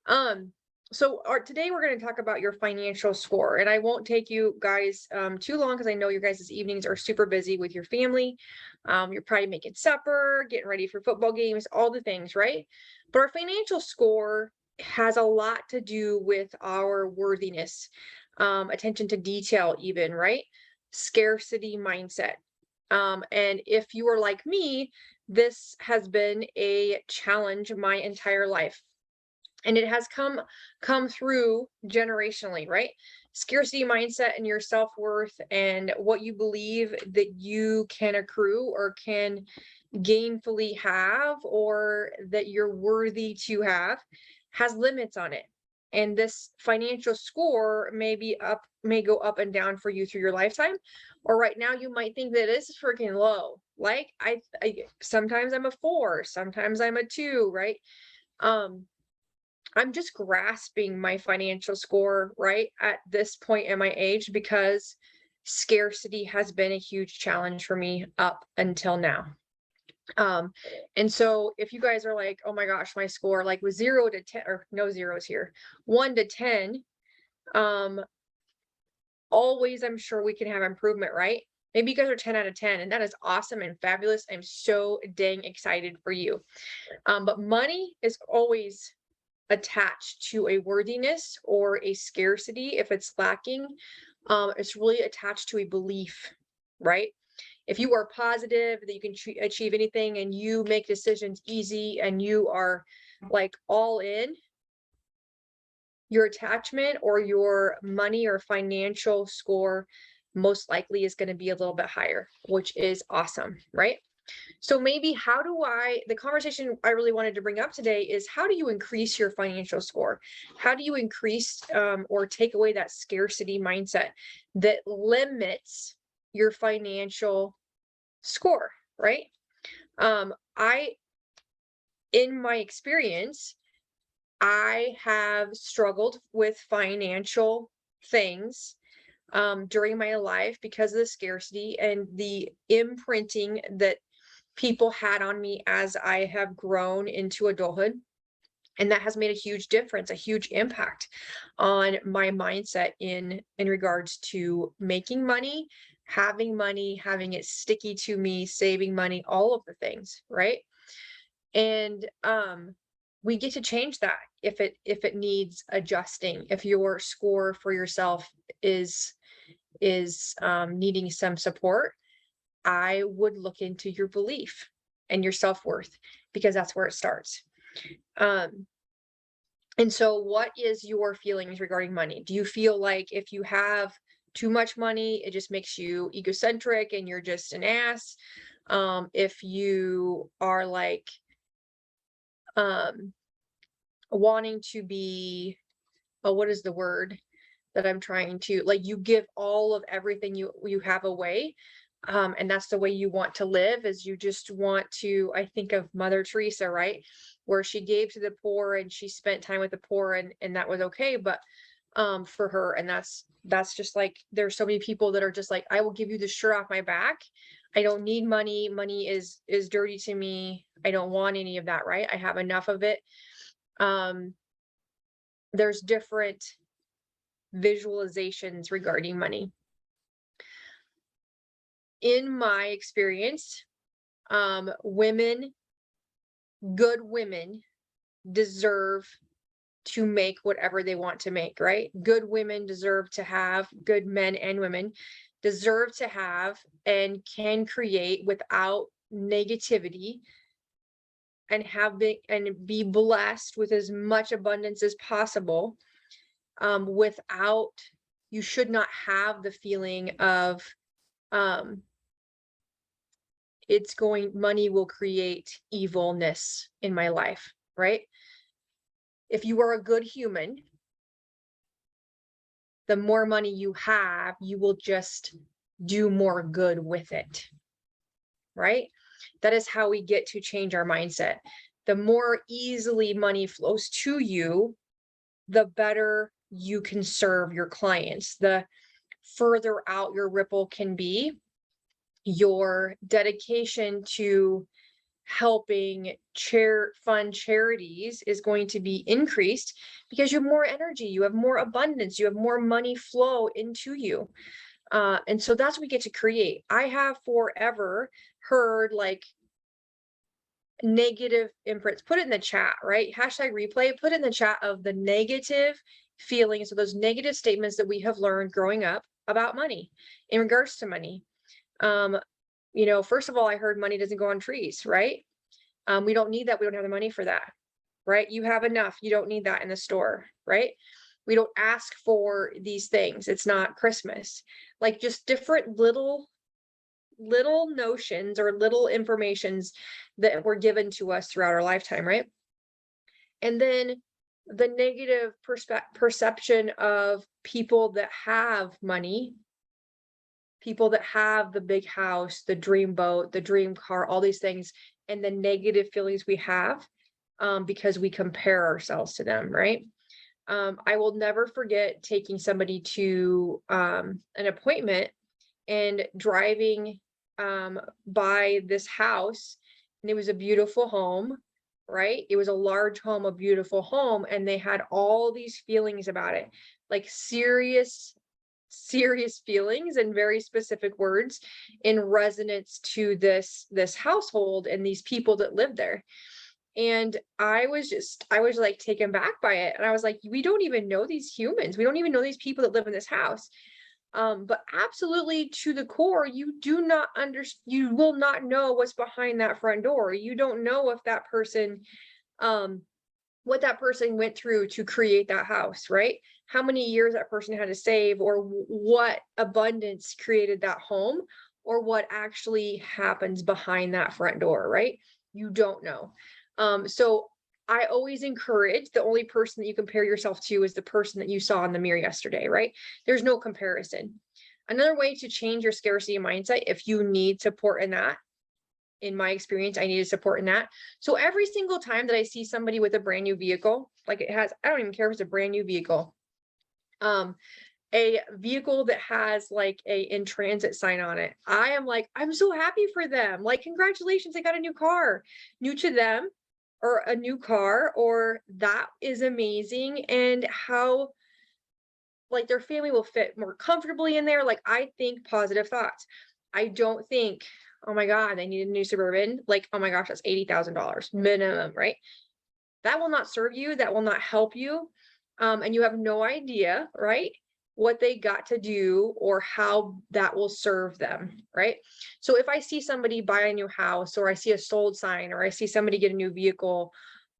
Today we're going to talk about your financial score, and I won't take you guys too long because I know your guys' evenings are super busy with your family. You're probably making supper, getting ready for football games, all the things, right? But our financial score has a lot to do with our worthiness, attention to detail, even, right? Scarcity mindset. And if you are like me, this has been a challenge my entire life, and it has come through generationally, right? Scarcity mindset and your self-worth and what you believe that you can accrue or can gainfully have, or that you're worthy to have, has limits on it. And this financial score may go up and down for you through your lifetime. Or right now you might think that it's freaking low. Like I sometimes I'm a 4, sometimes I'm a 2, right? um I'm just grasping my financial score right at this point in my age, because scarcity has been a huge challenge for me up until now. Um, and so if you guys are like, oh my gosh, my score like was 0 to 10, or no zeros here, 1 to 10, um, always I'm sure we can have improvement, right? Maybe you guys are 10 out of 10, and that is awesome and fabulous. I'm so dang excited for you. But money is always attached to a worthiness or a scarcity. If it's lacking, it's really attached to a belief, right? If you are positive that you can achieve anything and you make decisions easy and you are like all in, your attachment or your money or financial score most likely is going to be a little bit higher, which is awesome, right? So maybe the conversation I really wanted to bring up today is, how do you increase your financial score? How do you increase or take away that scarcity mindset that limits your financial score, right? I, in my experience, I have struggled with financial things during my life because of the scarcity and the imprinting that people had on me as I have grown into adulthood. And that has made a huge difference, a huge impact on my mindset in regards to making money, having it sticky to me, saving money, all of the things, right? And we get to change that if it needs adjusting. If your score for yourself is needing some support, I would look into your belief and your self-worth, because that's where it starts. Um, and so what is your feelings regarding money? Do you feel like if you have too much money, it just makes you egocentric and you're just an ass? If you are like um wanting to be, oh, what is the word that I'm trying to, like, you give all of everything you have away, and that's the way you want to live, is you just want to, I think of Mother Teresa, right? Where she gave to the poor and she spent time with the poor, and that was okay, but for her, and that's just like, there's so many people that are just like, I will give you the shirt off my back. I don't need money. Money is dirty to me. I don't want any of that, right? I have enough of it. Um there's different visualizations regarding money. In my experience, good women deserve to make whatever they want to make, right? Good women deserve to have, good men and women deserve to have and can create without negativity, and be blessed with as much abundance as possible, without, you should not have the feeling of um money will create evilness in my life, right? If you are a good human, the more money you have, you will just do more good with it, right? That is how we get to change our mindset. The more easily money flows to you, the better you can serve your clients, the further out your ripple can be. Your dedication to helping fund charities is going to be increased because you have more energy, you have more abundance, you have more money flow into you. And so that's what we get to create. I have forever heard like negative imprints. Put it in the chat, right? Hashtag replay, put it in the chat of the negative feelings, so those negative statements that we have learned growing up about money, in regards to money. First of all, I heard money doesn't go on trees, right? We don't need that. We don't have the money for that, right? You have enough. You don't need that in the store, right? We don't ask for these things. It's not Christmas. Like, just different little notions or little informations that were given to us throughout our lifetime, right? And then the negative perception of people that have money, people that have the big house, the dream boat, the dream car, all these things, and the negative feelings we have because we compare ourselves to them, right? I will never forget taking somebody to an appointment and driving by this house, and it was a beautiful home, right? It was a large home, a beautiful home, and they had all these feelings about it, like serious feelings and very specific words in resonance to this household and these people that live there. And I was like taken back by it. And I was like, we don't even know these humans. We don't even know these people that live in this house. But absolutely, to the core, you will not know what's behind that front door. You don't know if that person, what that person went through to create that house, right? How many years that person had to save, or what abundance created that home, or what actually happens behind that front door, right? You don't know. So I always encourage, the only person that you compare yourself to is the person that you saw in the mirror yesterday, right? There's no comparison. Another way to change your scarcity mindset, if you need support in that, in my experience, I needed support in that. So every single time that I see somebody with a brand new vehicle, like I don't even care if it's a brand new vehicle, a vehicle that has like a in transit sign on it, I am like, I'm so happy for them. Like, congratulations, they got a new car, new to them, or a new car, or that is amazing. And how like their family will fit more comfortably in there. Like, I think positive thoughts. I don't think, oh my God, they need a new Suburban. Like, oh my gosh, that's $80,000 minimum, right? That will not serve you. That will not help you. And you have no idea, right, what they got to do or how that will serve them, right? So if I see somebody buy a new house, or I see a sold sign, or I see somebody get a new vehicle,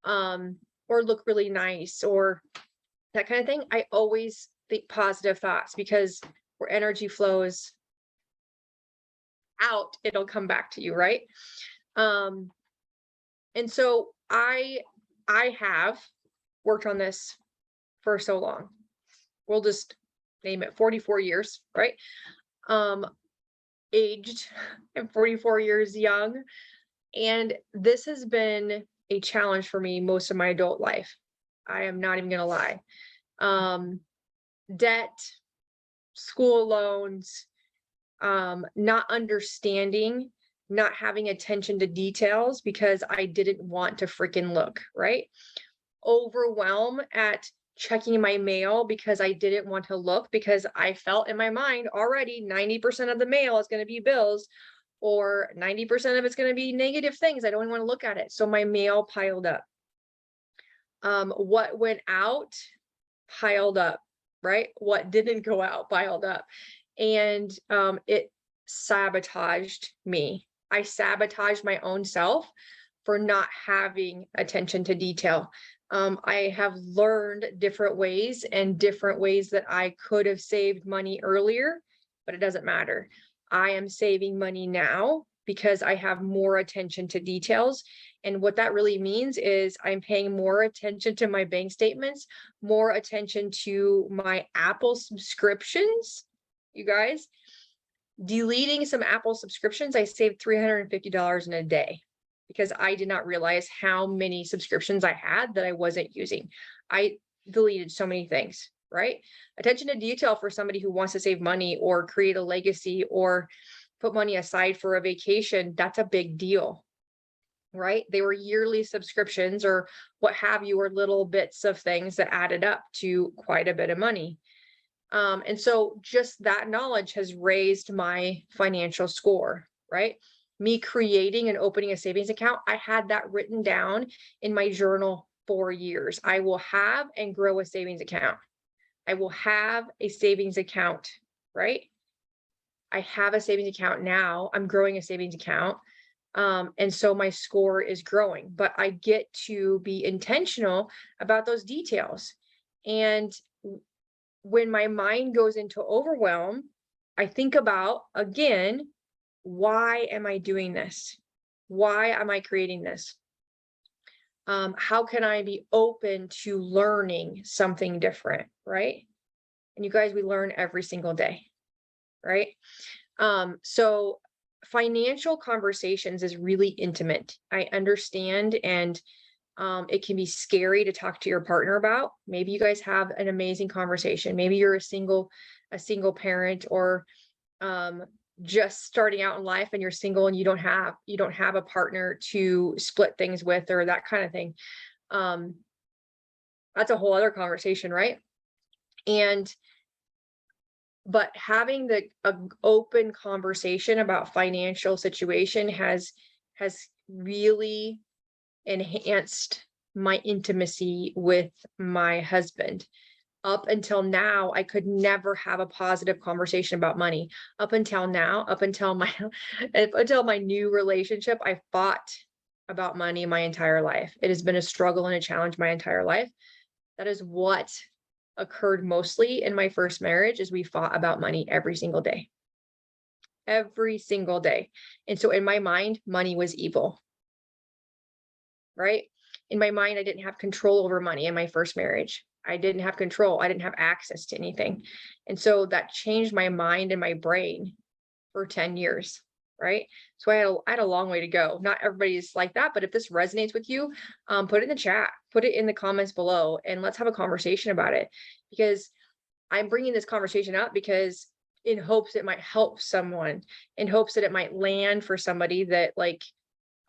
or look really nice, or that kind of thing, I always think positive thoughts, because where energy flows out, it'll come back to you, right? And so I have worked on this for so long. We'll just name it 44 years, right? Aged, I'm 44 years young. And this has been a challenge for me most of my adult life. I am not even gonna lie. Debt, school loans, not understanding, not having attention to details because I didn't want to freaking look, right? Overwhelm at checking my mail because I didn't want to look, because I felt in my mind already 90% of the mail is going to be bills, or 90% of it's going to be negative things. I don't even want to look at it. So my mail piled up. What went out piled up, right? What didn't go out piled up. And it sabotaged me. I sabotaged my own self for not having attention to detail. I have learned different ways that I could have saved money earlier, but it doesn't matter. I am saving money now because I have more attention to details. And what that really means is I'm paying more attention to my bank statements, more attention to my Apple subscriptions. You guys, deleting some Apple subscriptions, I saved $350 in a day, because I did not realize how many subscriptions I had that I wasn't using. I deleted so many things, right? Attention to detail for somebody who wants to save money or create a legacy or put money aside for a vacation, that's a big deal. right? They were yearly subscriptions or what have you, or little bits of things that added up to quite a bit of money. And so just that knowledge has raised my financial score, right? Me creating and opening a savings account, I had that written down in my journal for years. I will have and grow a savings account. I will have a savings account, right? I have a savings account now. I'm growing a savings account. And so my score is growing, but I get to be intentional about those details. And when my mind goes into overwhelm, I think about, again, why am I doing this? Why am I creating this? How can I be open to learning something different, right? And you guys, we learn every single day, right? So financial conversations is really intimate. I understand, and it can be scary to talk to your partner about. Maybe you guys have an amazing conversation. Maybe you're a single parent, or just starting out in life and you're single and you don't have a partner to split things with, or that kind of thing. That's a whole other conversation, right? But having the open conversation about financial situation has really enhanced my intimacy with my husband. Up until now, I could never have a positive conversation about money. Up until now, up until my new relationship, I fought about money my entire life. It has been a struggle and a challenge my entire life. That is what occurred mostly in my first marriage, is we fought about money every single day. Every single day. And so in my mind, money was evil. Right? In my mind, I didn't have control over money in my first marriage. I didn't have control. I didn't have access to anything. And so that changed my mind and my brain for 10 years. Right? So I had a long way to go. Not everybody's like that, but if this resonates with you, put it in the chat, put it in the comments below, and let's have a conversation about it. Because I'm bringing this conversation up because in hopes it might help someone, in hopes that it might land for somebody that, like,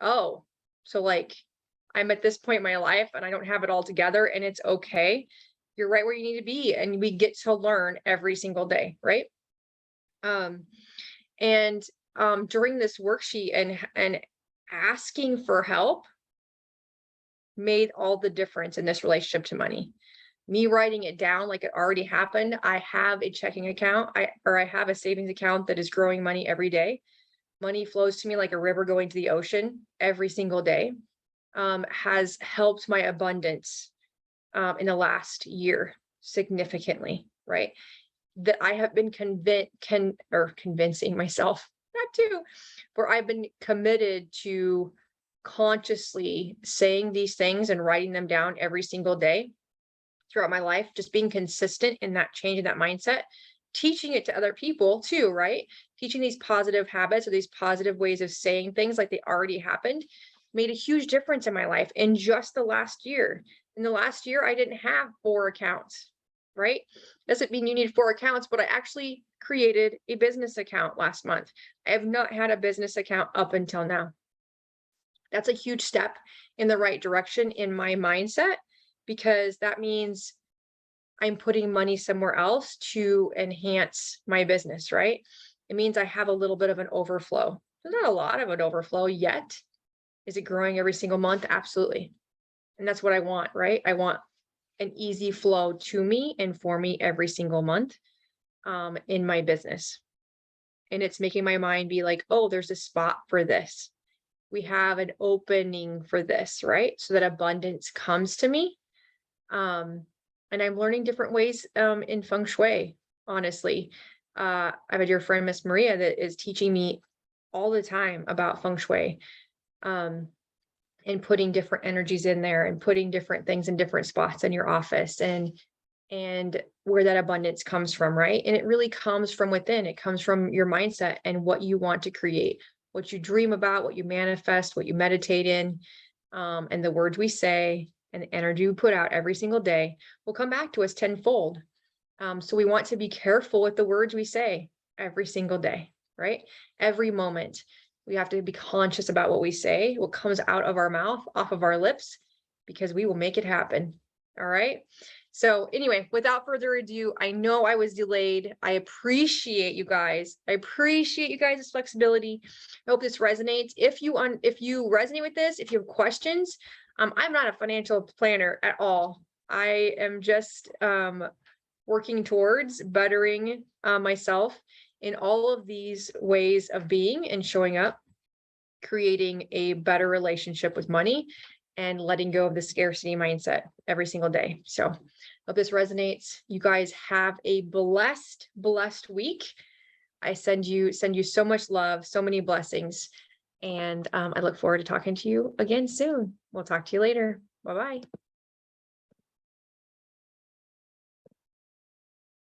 oh, so like I'm at this point in my life and I don't have it all together, and it's okay. You're right where you need to be, and we get to learn every single day, right? During this worksheet and asking for help made all the difference in this relationship to money. Me writing it down like it already happened. I have a checking account, I have a savings account that is growing money every day. Money flows to me like a river going to the ocean every single day. Has helped my abundance in the last year significantly, right? That I have been convincing myself, that too, where I've been committed to consciously saying these things and writing them down every single day throughout my life, just being consistent in that change, in that mindset, teaching it to other people too, right? Teaching these positive habits or these positive ways of saying things like they already happened made a huge difference in my life in just the last year. In the last year, I didn't have 4 accounts, right? Doesn't mean you need 4 accounts, but I actually created a business account last month. I have not had a business account up until now. That's a huge step in the right direction in my mindset, because that means I'm putting money somewhere else to enhance my business, right? It means I have a little bit of an overflow. There's not a lot of an overflow yet. Is it growing every single month? Absolutely. And that's what I want, right? I want an easy flow to me and for me every single month in my business. And it's making my mind be like, oh, there's a spot for this. We have an opening for this, right? So that abundance comes to me. And I'm learning different ways in feng shui, honestly. I have a dear friend, Miss Maria, that is teaching me all the time about feng shui. And putting different energies in there and putting different things in different spots in your office, and where that abundance comes from, right? And it really comes from within. It comes from your mindset and what you want to create, what you dream about, what you manifest, what you meditate in, and the words we say and the energy we put out every single day will come back to us tenfold. So we want to be careful with the words we say every single day, right? Every moment. We have to be conscious about what we say, what comes out of our mouth, off of our lips, because we will make it happen. All right. So anyway, without further ado, I know I was delayed. I appreciate you guys. I appreciate you guys' flexibility. I hope this resonates. If you resonate with this, if you have questions, I'm not a financial planner at all. I am just working towards bettering myself in all of these ways of being and showing up, creating a better relationship with money and letting go of the scarcity mindset every single day. So hope this resonates. You guys have a blessed week. I send you so much love, so many blessings. And I look forward to talking to you again soon. We'll talk to you later. Bye-bye.